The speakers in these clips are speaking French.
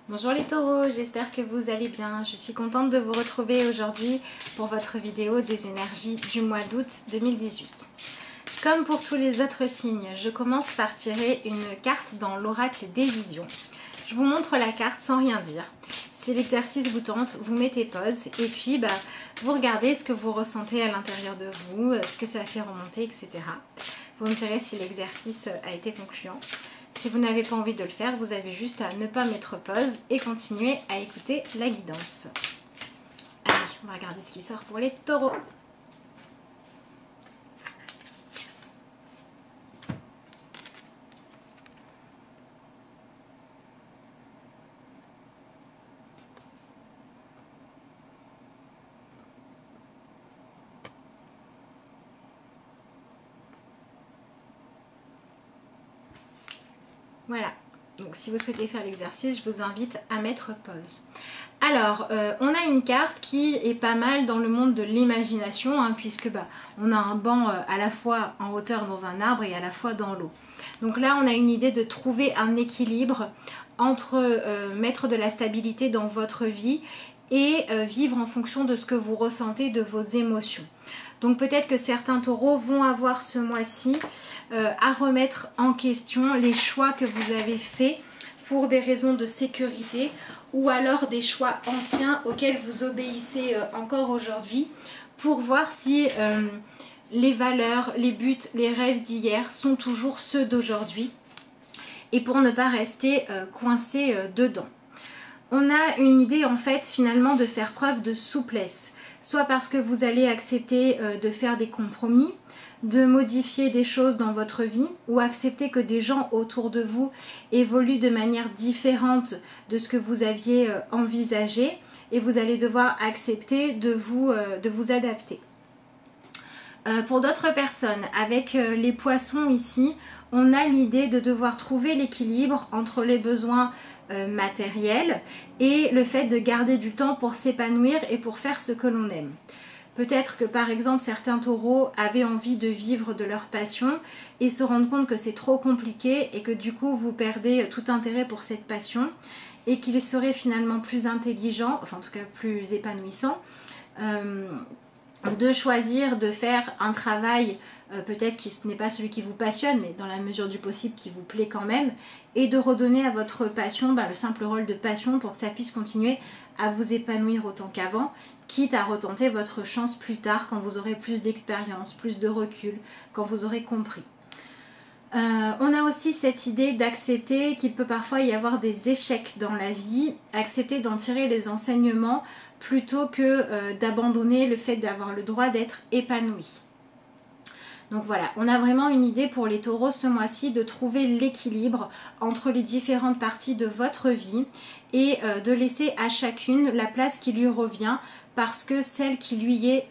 Bonjour les taureaux, j'espère que vous allez bien. Je suis contente de vous retrouver aujourd'hui pour votre vidéo des énergies du mois d'août 2018. Comme pour tous les autres signes, je commence par tirer une carte dans l'oracle des visions. Je vous montre la carte sans rien dire. Si l'exercice vous tente, vous mettez pause et puis vous regardez ce que vous ressentez à l'intérieur de vous, ce que ça fait remonter, etc. Vous me direz si l'exercice a été concluant. Si vous n'avez pas envie de le faire, vous avez juste à ne pas mettre pause et continuer à écouter la guidance. Allez, on va regarder ce qui sort pour les taureaux. Voilà, donc si vous souhaitez faire l'exercice, je vous invite à mettre pause. Alors, on a une carte qui est pas mal dans le monde de l'imagination, hein, puisque on a un banc à la fois en hauteur dans un arbre et à la fois dans l'eau. Donc là, on a une idée de trouver un équilibre entre mettre de la stabilité dans votre vie et vivre en fonction de ce que vous ressentez, de vos émotions. Donc peut-être que certains taureaux vont avoir ce mois-ci à remettre en question les choix que vous avez faits pour des raisons de sécurité ou alors des choix anciens auxquels vous obéissez encore aujourd'hui pour voir si les valeurs, les buts, les rêves d'hier sont toujours ceux d'aujourd'hui et pour ne pas rester coincé dedans. On a une idée en fait finalement de faire preuve de souplesse, soit parce que vous allez accepter de faire des compromis, de modifier des choses dans votre vie ou accepter que des gens autour de vous évoluent de manière différente de ce que vous aviez envisagé et vous allez devoir accepter de vous adapter. Pour d'autres personnes, avec les poissons ici, on a l'idée de devoir trouver l'équilibre entre les besoins matériels et le fait de garder du temps pour s'épanouir et pour faire ce que l'on aime. Peut-être que par exemple certains taureaux avaient envie de vivre de leur passion et se rendent compte que c'est trop compliqué et que du coup vous perdez tout intérêt pour cette passion et qu'il serait finalement plus intelligent, enfin en tout cas plus épanouissant, de choisir de faire un travail peut-être qui n'est pas celui qui vous passionne mais dans la mesure du possible qui vous plaît quand même et de redonner à votre passion le simple rôle de passion pour que ça puisse continuer à vous épanouir autant qu'avant, quitte à retenter votre chance plus tard quand vous aurez plus d'expérience, plus de recul, quand vous aurez compris. On a aussi cette idée d'accepter qu'il peut parfois y avoir des échecs dans la vie, accepter d'en tirer les enseignements plutôt que d'abandonner le fait d'avoir le droit d'être épanoui. Donc voilà, on a vraiment une idée pour les taureaux ce mois-ci de trouver l'équilibre entre les différentes parties de votre vie et de laisser à chacune la place qui lui revient parce que celle qui lui est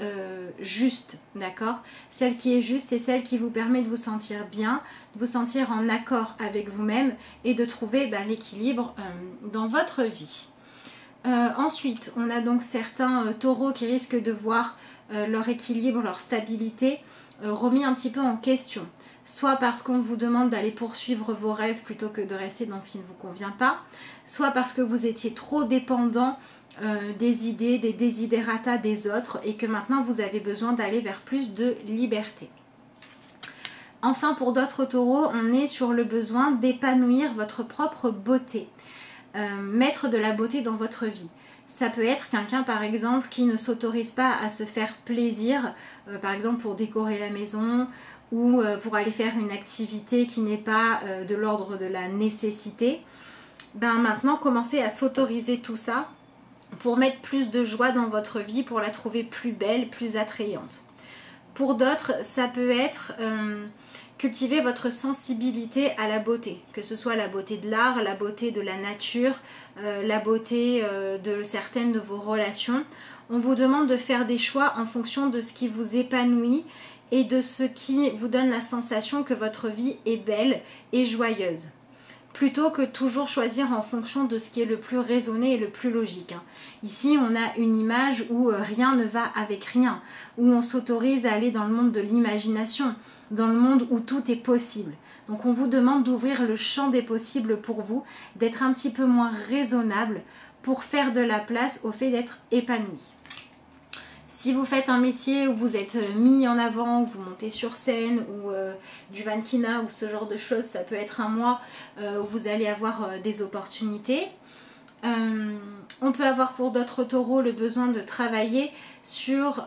juste, d'accord? Celle qui est juste, c'est celle qui vous permet de vous sentir bien, de vous sentir en accord avec vous-même et de trouver l'équilibre dans votre vie. Ensuite, on a donc certains taureaux qui risquent de voir leur équilibre, leur stabilité remis un petit peu en question. Soit parce qu'on vous demande d'aller poursuivre vos rêves plutôt que de rester dans ce qui ne vous convient pas, soit parce que vous étiez trop dépendant des idées, des desiderata des autres et que maintenant vous avez besoin d'aller vers plus de liberté. Enfin, pour d'autres taureaux, on est sur le besoin d'épanouir votre propre beauté. Mettre de la beauté dans votre vie. Ça peut être quelqu'un par exemple qui ne s'autorise pas à se faire plaisir, par exemple pour décorer la maison ou pour aller faire une activité qui n'est pas de l'ordre de la nécessité. Maintenant commencez à s'autoriser tout ça pour mettre plus de joie dans votre vie, pour la trouver plus belle, plus attrayante. Pour d'autres, ça peut être cultiver votre sensibilité à la beauté, que ce soit la beauté de l'art, la beauté de la nature, la beauté de certaines de vos relations. On vous demande de faire des choix en fonction de ce qui vous épanouit et de ce qui vous donne la sensation que votre vie est belle et joyeuse. Plutôt que toujours choisir en fonction de ce qui est le plus raisonné et le plus logique. Ici, on a une image où rien ne va avec rien, où on s'autorise à aller dans le monde de l'imagination, dans le monde où tout est possible. Donc on vous demande d'ouvrir le champ des possibles pour vous, d'être un petit peu moins raisonnable pour faire de la place au fait d'être épanoui. Si vous faites un métier où vous êtes mis en avant, où vous montez sur scène, ou du mannequinat, ou ce genre de choses, ça peut être un mois où vous allez avoir des opportunités. On peut avoir pour d'autres taureaux le besoin de travailler sur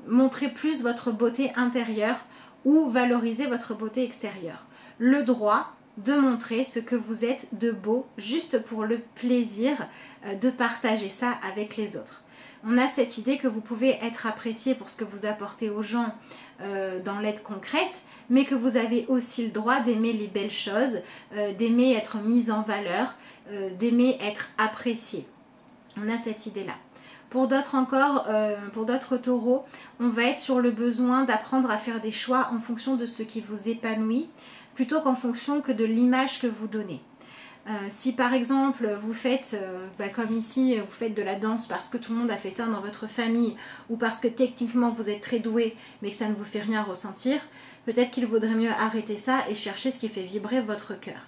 montrer plus votre beauté intérieure ou valoriser votre beauté extérieure. Le droit de montrer ce que vous êtes de beau, juste pour le plaisir de partager ça avec les autres. On a cette idée que vous pouvez être apprécié pour ce que vous apportez aux gens dans l'aide concrète, mais que vous avez aussi le droit d'aimer les belles choses, d'aimer être mise en valeur, d'aimer être apprécié. On a cette idée-là. Pour d'autres encore, pour d'autres taureaux, on va être sur le besoin d'apprendre à faire des choix en fonction de ce qui vous épanouit, plutôt qu'en fonction que de l'image que vous donnez. Si par exemple vous faites, comme ici, vous faites de la danse parce que tout le monde a fait ça dans votre famille ou parce que techniquement vous êtes très doué mais que ça ne vous fait rien ressentir, peut-être qu'il vaudrait mieux arrêter ça et chercher ce qui fait vibrer votre cœur.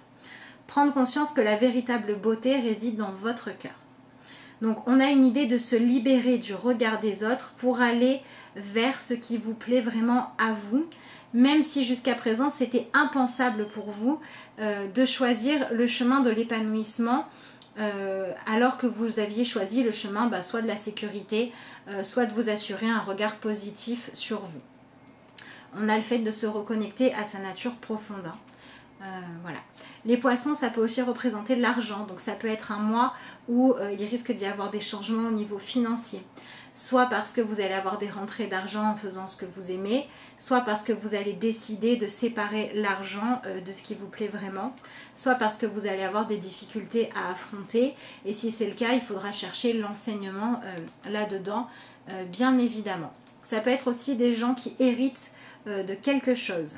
Prendre conscience que la véritable beauté réside dans votre cœur. Donc on a une idée de se libérer du regard des autres pour aller vers ce qui vous plaît vraiment à vous, même si jusqu'à présent c'était impensable pour vous de choisir le chemin de l'épanouissement alors que vous aviez choisi le chemin soit de la sécurité, soit de vous assurer un regard positif sur vous. On a le fait de se reconnecter à sa nature profonde. Voilà. Les poissons, ça peut aussi représenter l'argent, donc ça peut être un mois où il risque d'y avoir des changements au niveau financier. Soit parce que vous allez avoir des rentrées d'argent en faisant ce que vous aimez, soit parce que vous allez décider de séparer l'argent de ce qui vous plaît vraiment, soit parce que vous allez avoir des difficultés à affronter, et si c'est le cas, il faudra chercher l'enseignement là-dedans, bien évidemment. Ça peut être aussi des gens qui héritent de quelque chose.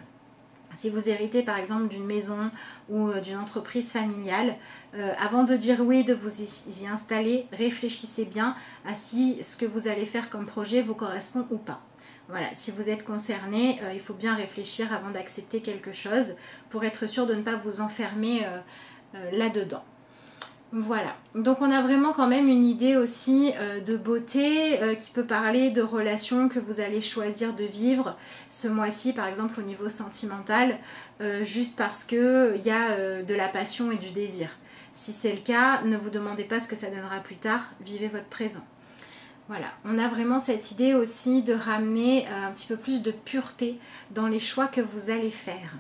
Si vous héritez par exemple d'une maison ou d'une entreprise familiale, avant de dire oui, de vous y installer, réfléchissez bien à si ce que vous allez faire comme projet vous correspond ou pas. Voilà, si vous êtes concerné, il faut bien réfléchir avant d'accepter quelque chose pour être sûr de ne pas vous enfermer là-dedans. Voilà, donc on a vraiment quand même une idée aussi de beauté qui peut parler de relations que vous allez choisir de vivre ce mois-ci, par exemple au niveau sentimental, juste parce qu'il y a de la passion et du désir. Si c'est le cas, ne vous demandez pas ce que ça donnera plus tard, vivez votre présent. Voilà, on a vraiment cette idée aussi de ramener un petit peu plus de pureté dans les choix que vous allez faire.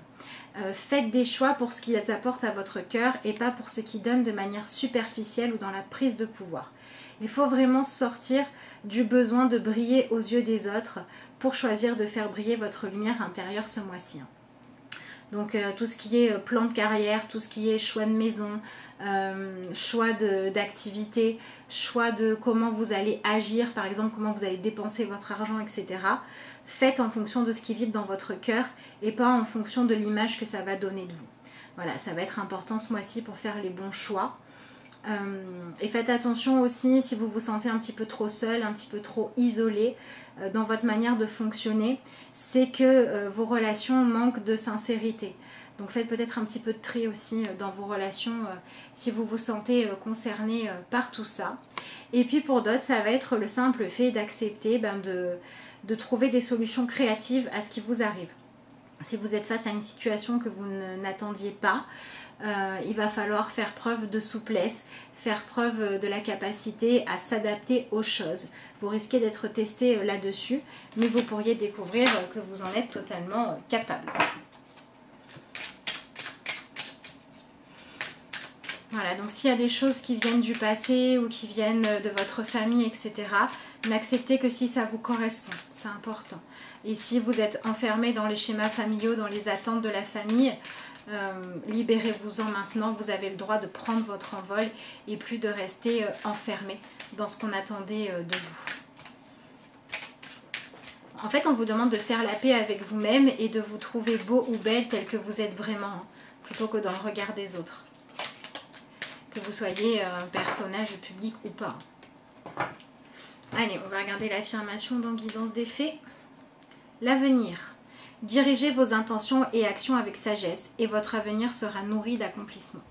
Faites des choix pour ce qui les apporte à votre cœur et pas pour ce qui donne de manière superficielle ou dans la prise de pouvoir. Il faut vraiment sortir du besoin de briller aux yeux des autres pour choisir de faire briller votre lumière intérieure ce mois-ci. Donc tout ce qui est plan de carrière, tout ce qui est choix de maison, choix d'activité, choix de comment vous allez agir, par exemple comment vous allez dépenser votre argent, etc. Faites en fonction de ce qui vibre dans votre cœur et pas en fonction de l'image que ça va donner de vous. Voilà, ça va être important ce mois-ci pour faire les bons choix. Et faites attention aussi si vous vous sentez un petit peu trop seul, un petit peu trop isolé dans votre manière de fonctionner, c'est que vos relations manquent de sincérité. Donc faites peut-être un petit peu de tri aussi dans vos relations si vous vous sentez concerné par tout ça. Et puis pour d'autres, ça va être le simple fait d'accepter de trouver des solutions créatives à ce qui vous arrive. Si vous êtes face à une situation que vous n'attendiez pas, il va falloir faire preuve de souplesse, faire preuve de la capacité à s'adapter aux choses. Vous risquez d'être testé là-dessus, mais vous pourriez découvrir que vous en êtes totalement capable. Voilà, donc s'il y a des choses qui viennent du passé ou qui viennent de votre famille, etc., n'acceptez que si ça vous correspond, c'est important. Et si vous êtes enfermé dans les schémas familiaux, dans les attentes de la famille, libérez-vous-en maintenant, vous avez le droit de prendre votre envol et plus de rester enfermé dans ce qu'on attendait de vous. En fait, on vous demande de faire la paix avec vous-même et de vous trouver beau ou belle tel que vous êtes vraiment, plutôt que dans le regard des autres. Que vous soyez un personnage public ou pas. Allez, on va regarder l'affirmation dans Guidance des Fées. L'avenir. Dirigez vos intentions et actions avec sagesse et votre avenir sera nourri d'accomplissements.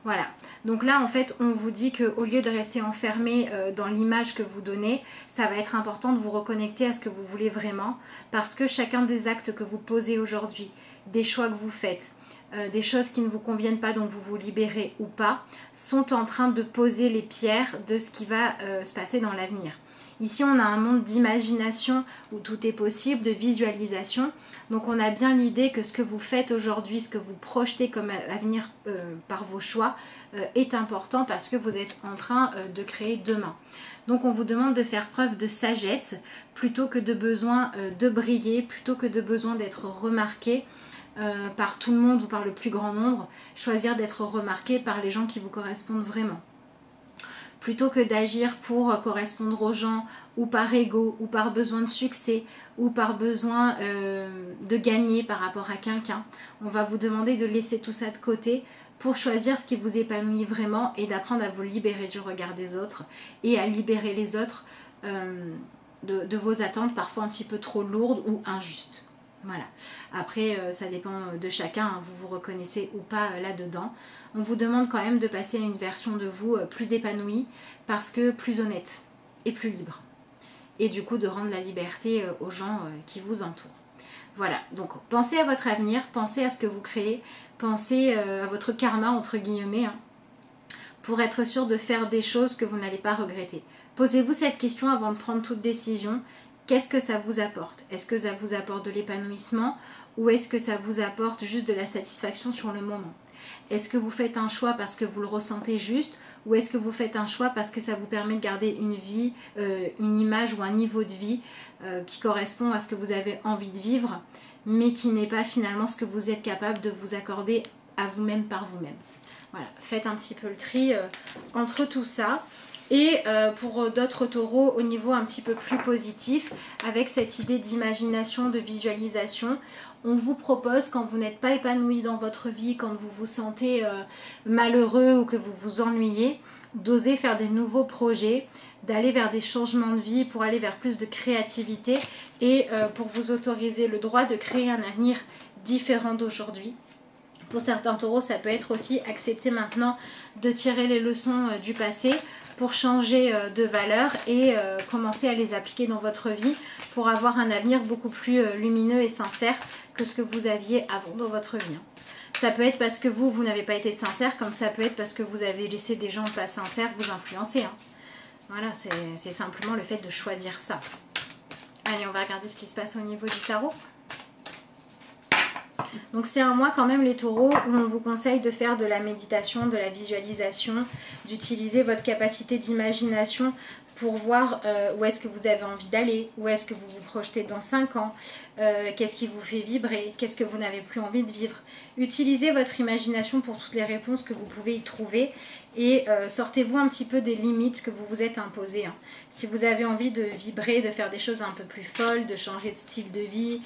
Voilà, donc là en fait on vous dit qu'au lieu de rester enfermé dans l'image que vous donnez, ça va être important de vous reconnecter à ce que vous voulez vraiment, parce que chacun des actes que vous posez aujourd'hui, des choix que vous faites, des choses qui ne vous conviennent pas, dont vous vous libérez ou pas, sont en train de poser les pierres de ce qui va se passer dans l'avenir. Ici on a un monde d'imagination où tout est possible, de visualisation. Donc on a bien l'idée que ce que vous faites aujourd'hui, ce que vous projetez comme avenir par vos choix est important, parce que vous êtes en train de créer demain. Donc on vous demande de faire preuve de sagesse plutôt que de besoin de briller, plutôt que de besoin d'être remarqué par tout le monde ou par le plus grand nombre. Choisir d'être remarqué par les gens qui vous correspondent vraiment. Plutôt que d'agir pour correspondre aux gens, ou par ego, ou par besoin de succès, ou par besoin de gagner par rapport à quelqu'un. On va vous demander de laisser tout ça de côté pour choisir ce qui vous épanouit vraiment et d'apprendre à vous libérer du regard des autres et à libérer les autres de vos attentes parfois un petit peu trop lourdes ou injustes. Voilà. Après, ça dépend de chacun, hein, vous vous reconnaissez ou pas là-dedans. On vous demande quand même de passer à une version de vous plus épanouie, parce que plus honnête et plus libre. Et du coup de rendre la liberté aux gens qui vous entourent. Voilà, donc pensez à votre avenir, pensez à ce que vous créez, pensez à votre karma entre guillemets, hein, pour être sûr de faire des choses que vous n'allez pas regretter. Posez-vous cette question avant de prendre toute décision. Qu'est-ce que ça vous apporte? Est-ce que ça vous apporte de l'épanouissement, ou est-ce que ça vous apporte juste de la satisfaction sur le moment? Est-ce que vous faites un choix parce que vous le ressentez juste, ou est-ce que vous faites un choix parce que ça vous permet de garder une vie, une image ou un niveau de vie qui correspond à ce que vous avez envie de vivre, mais qui n'est pas finalement ce que vous êtes capable de vous accorder à vous-même par vous-même? Voilà, faites un petit peu le tri entre tout ça. Et pour d'autres taureaux, au niveau un petit peu plus positif, avec cette idée d'imagination, de visualisation, on vous propose, quand vous n'êtes pas épanoui dans votre vie, quand vous vous sentez malheureux ou que vous vous ennuyez, d'oser faire des nouveaux projets, d'aller vers des changements de vie pour aller vers plus de créativité et pour vous autoriser le droit de créer un avenir différent d'aujourd'hui. Pour certains taureaux, ça peut être aussi accepter maintenant de tirer les leçons du passé pour changer de valeur et commencer à les appliquer dans votre vie pour avoir un avenir beaucoup plus lumineux et sincère que ce que vous aviez avant dans votre vie. Ça peut être parce que vous n'avez pas été sincère, comme ça peut être parce que vous avez laissé des gens pas sincères vous influencer. Hein. Voilà, c'est simplement le fait de choisir ça. Allez, on va regarder ce qui se passe au niveau du tarot. Donc c'est un mois quand même les taureaux où on vous conseille de faire de la méditation, de la visualisation, d'utiliser votre capacité d'imagination pour voir où est-ce que vous avez envie d'aller, où est-ce que vous vous projetez dans 5 ans, qu'est-ce qui vous fait vibrer, qu'est-ce que vous n'avez plus envie de vivre. Utilisez votre imagination pour toutes les réponses que vous pouvez y trouver et sortez-vous un petit peu des limites que vous vous êtes imposées. Hein. Si vous avez envie de vibrer, de faire des choses un peu plus folles, de changer de style de vie,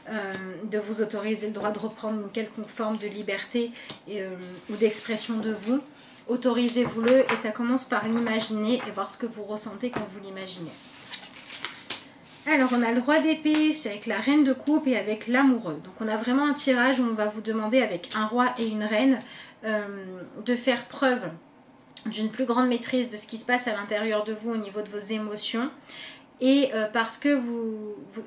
de vous autoriser le droit de reprendre une quelconque forme de liberté ou d'expression de vous, autorisez-vous-le et ça commence par l'imaginer et voir ce que vous ressentez quand vous l'imaginez. Alors on a le roi d'épée avec la reine de coupe et avec l'amoureux. Donc on a vraiment un tirage où on va vous demander avec un roi et une reine de faire preuve d'une plus grande maîtrise de ce qui se passe à l'intérieur de vous au niveau de vos émotions. Et parce que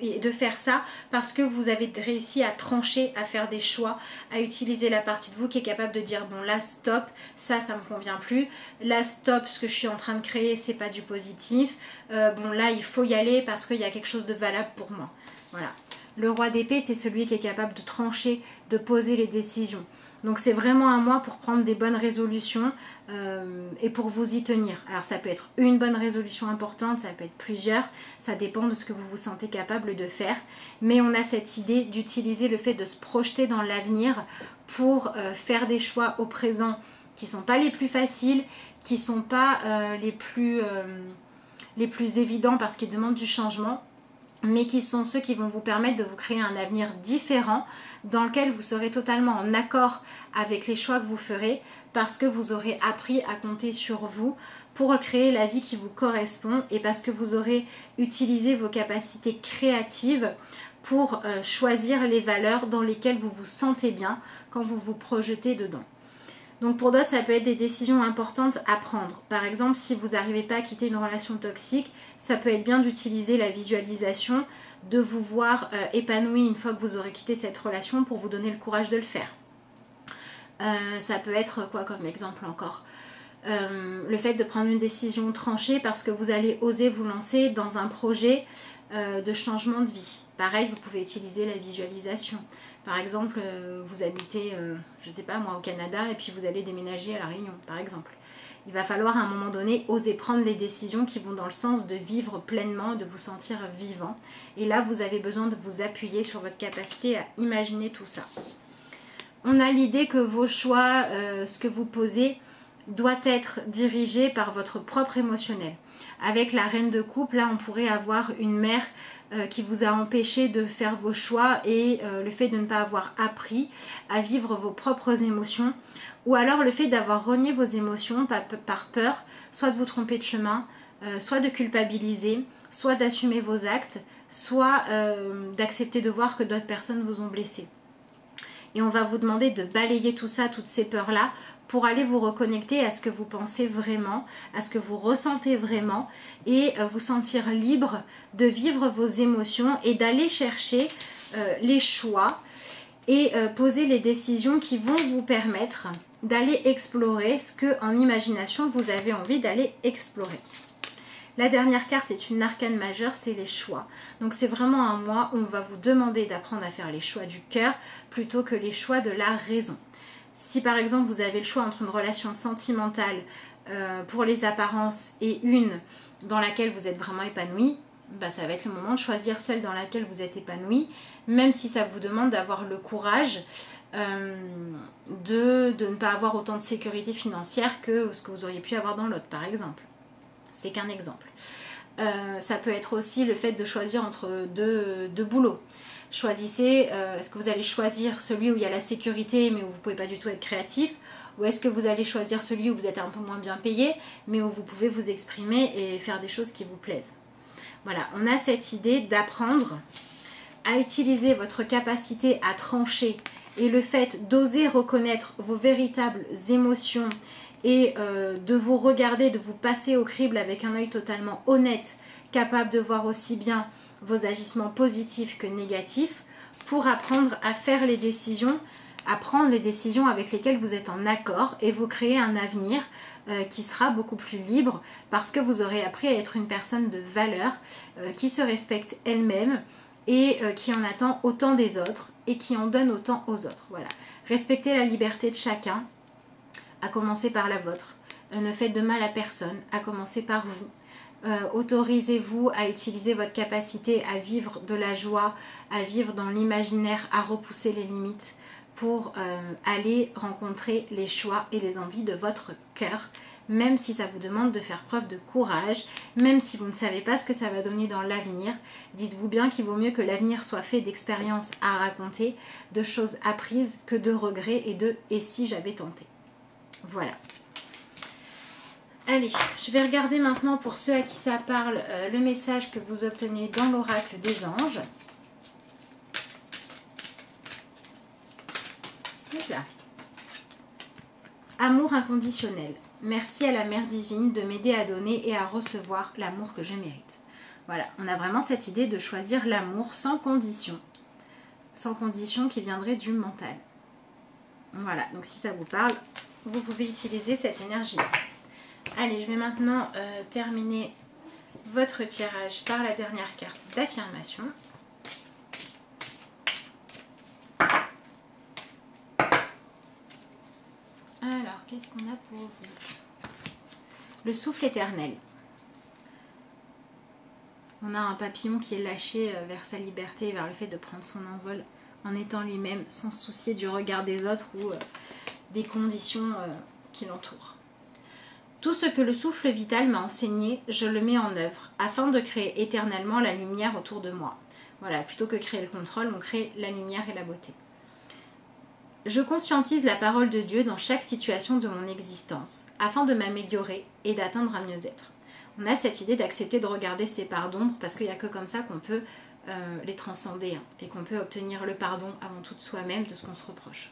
de faire ça parce que vous avez réussi à trancher, à faire des choix, à utiliser la partie de vous qui est capable de dire bon là stop, ça me convient plus, là stop, ce que je suis en train de créer c'est pas du positif, bon là il faut y aller parce qu'il y a quelque chose de valable pour moi. Voilà. Le roi d'épée c'est celui qui est capable de trancher, de poser les décisions. Donc c'est vraiment un mois pour prendre des bonnes résolutions et pour vous y tenir. Alors ça peut être une bonne résolution importante, ça peut être plusieurs, ça dépend de ce que vous vous sentez capable de faire. Mais on a cette idée d'utiliser le fait de se projeter dans l'avenir pour faire des choix au présent qui ne sont pas les plus faciles, qui ne sont pas les plus évidents parce qu'ils demandent du changement, mais qui sont ceux qui vont vous permettre de vous créer un avenir différent dans lequel vous serez totalement en accord avec les choix que vous ferez parce que vous aurez appris à compter sur vous pour créer la vie qui vous correspond et parce que vous aurez utilisé vos capacités créatives pour choisir les valeurs dans lesquelles vous vous sentez bien quand vous vous projetez dedans. Donc pour d'autres, ça peut être des décisions importantes à prendre. Par exemple, si vous n'arrivez pas à quitter une relation toxique, ça peut être bien d'utiliser la visualisation, de vous voir épanoui une fois que vous aurez quitté cette relation pour vous donner le courage de le faire. Ça peut être quoi comme exemple encore ? Le fait de prendre une décision tranchée parce que vous allez oser vous lancer dans un projet de changement de vie. Pareil, vous pouvez utiliser la visualisation. Par exemple, vous habitez, je ne sais pas moi, au Canada et puis vous allez déménager à La Réunion, par exemple. Il va falloir à un moment donné oser prendre les décisions qui vont dans le sens de vivre pleinement, de vous sentir vivant. Et là, vous avez besoin de vous appuyer sur votre capacité à imaginer tout ça. On a l'idée que vos choix, ce que vous posez, doit être dirigé par votre propre émotionnel. Avec la reine de coupe, là, on pourrait avoir une mère qui vous a empêché de faire vos choix et le fait de ne pas avoir appris à vivre vos propres émotions, ou alors le fait d'avoir renié vos émotions par peur, soit de vous tromper de chemin, soit de culpabiliser, soit d'assumer vos actes, soit d'accepter de voir que d'autres personnes vous ont blessé. Et on va vous demander de balayer tout ça, toutes ces peurs-là, pour aller vous reconnecter à ce que vous pensez vraiment, à ce que vous ressentez vraiment et vous sentir libre de vivre vos émotions et d'aller chercher les choix et poser les décisions qui vont vous permettre d'aller explorer ce que en imagination vous avez envie d'aller explorer. La dernière carte est une arcane majeure, c'est les choix. Donc c'est vraiment un mois où on va vous demander d'apprendre à faire les choix du cœur plutôt que les choix de la raison. Si par exemple vous avez le choix entre une relation sentimentale pour les apparences et une dans laquelle vous êtes vraiment épanoui, bah, ça va être le moment de choisir celle dans laquelle vous êtes épanoui, même si ça vous demande d'avoir le courage de ne pas avoir autant de sécurité financière que ce que vous auriez pu avoir dans l'autre par exemple. C'est qu'un exemple. Ça peut être aussi le fait de choisir entre deux boulots. Choisissez, est-ce que vous allez choisir celui où il y a la sécurité mais où vous ne pouvez pas du tout être créatif, ou est-ce que vous allez choisir celui où vous êtes un peu moins bien payé mais où vous pouvez vous exprimer et faire des choses qui vous plaisent. Voilà, on a cette idée d'apprendre à utiliser votre capacité à trancher et le fait d'oser reconnaître vos véritables émotions et de vous regarder, de vous passer au crible avec un œil totalement honnête, capable de voir aussi bien vos agissements positifs que négatifs, pour apprendre à faire les décisions, à prendre les décisions avec lesquelles vous êtes en accord et vous créer un avenir qui sera beaucoup plus libre parce que vous aurez appris à être une personne de valeur qui se respecte elle-même et qui en attend autant des autres et qui en donne autant aux autres. Voilà. Respectez la liberté de chacun, à commencer par la vôtre. Ne faites de mal à personne, à commencer par vous. Autorisez-vous à utiliser votre capacité à vivre de la joie, à vivre dans l'imaginaire, à repousser les limites pour aller rencontrer les choix et les envies de votre cœur, même si ça vous demande de faire preuve de courage, même si vous ne savez pas ce que ça va donner dans l'avenir. Dites-vous bien qu'il vaut mieux que l'avenir soit fait d'expériences à raconter, de choses apprises, que de regrets et de « et si j'avais tenté ». Voilà. Allez, je vais regarder maintenant pour ceux à qui ça parle le message que vous obtenez dans l'oracle des anges. Là. Amour inconditionnel. Merci à la Mère divine de m'aider à donner et à recevoir l'amour que je mérite. Voilà, on a vraiment cette idée de choisir l'amour sans condition qui viendrait du mental. Voilà, donc si ça vous parle, vous pouvez utiliser cette énergie. Allez, je vais maintenant terminer votre tirage par la dernière carte d'affirmation. Alors, qu'est-ce qu'on a pour vous? Le souffle éternel. On a un papillon qui est lâché vers sa liberté, vers le fait de prendre son envol en étant lui-même, sans se soucier du regard des autres ou des conditions qui l'entourent. Tout ce que le souffle vital m'a enseigné, je le mets en œuvre, afin de créer éternellement la lumière autour de moi. Voilà, plutôt que créer le contrôle, on crée la lumière et la beauté. Je conscientise la parole de Dieu dans chaque situation de mon existence, afin de m'améliorer et d'atteindre un mieux-être. On a cette idée d'accepter de regarder ses parts d'ombre, parce qu'il n'y a que comme ça qu'on peut les transcender hein, et qu'on peut obtenir le pardon avant tout de soi-même de ce qu'on se reproche.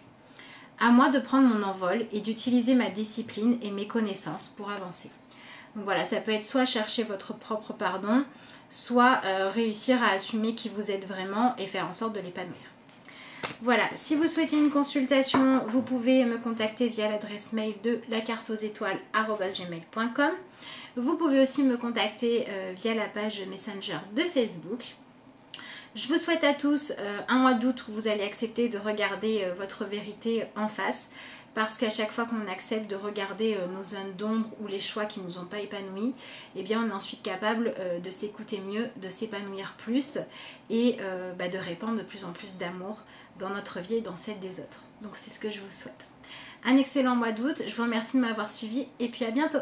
À moi de prendre mon envol et d'utiliser ma discipline et mes connaissances pour avancer. Donc voilà, ça peut être soit chercher votre propre pardon, soit réussir à assumer qui vous êtes vraiment et faire en sorte de l'épanouir. Voilà, si vous souhaitez une consultation, vous pouvez me contacter via l'adresse mail de lacarteauxétoiles@gmail.com. Vous pouvez aussi me contacter via la page Messenger de Facebook. Je vous souhaite à tous un mois d'août où vous allez accepter de regarder votre vérité en face, parce qu'à chaque fois qu'on accepte de regarder nos zones d'ombre ou les choix qui ne nous ont pas épanouis, eh bien on est ensuite capable de s'écouter mieux, de s'épanouir plus et de répandre de plus en plus d'amour dans notre vie et dans celle des autres. Donc c'est ce que je vous souhaite. Un excellent mois d'août, je vous remercie de m'avoir suivi et puis à bientôt.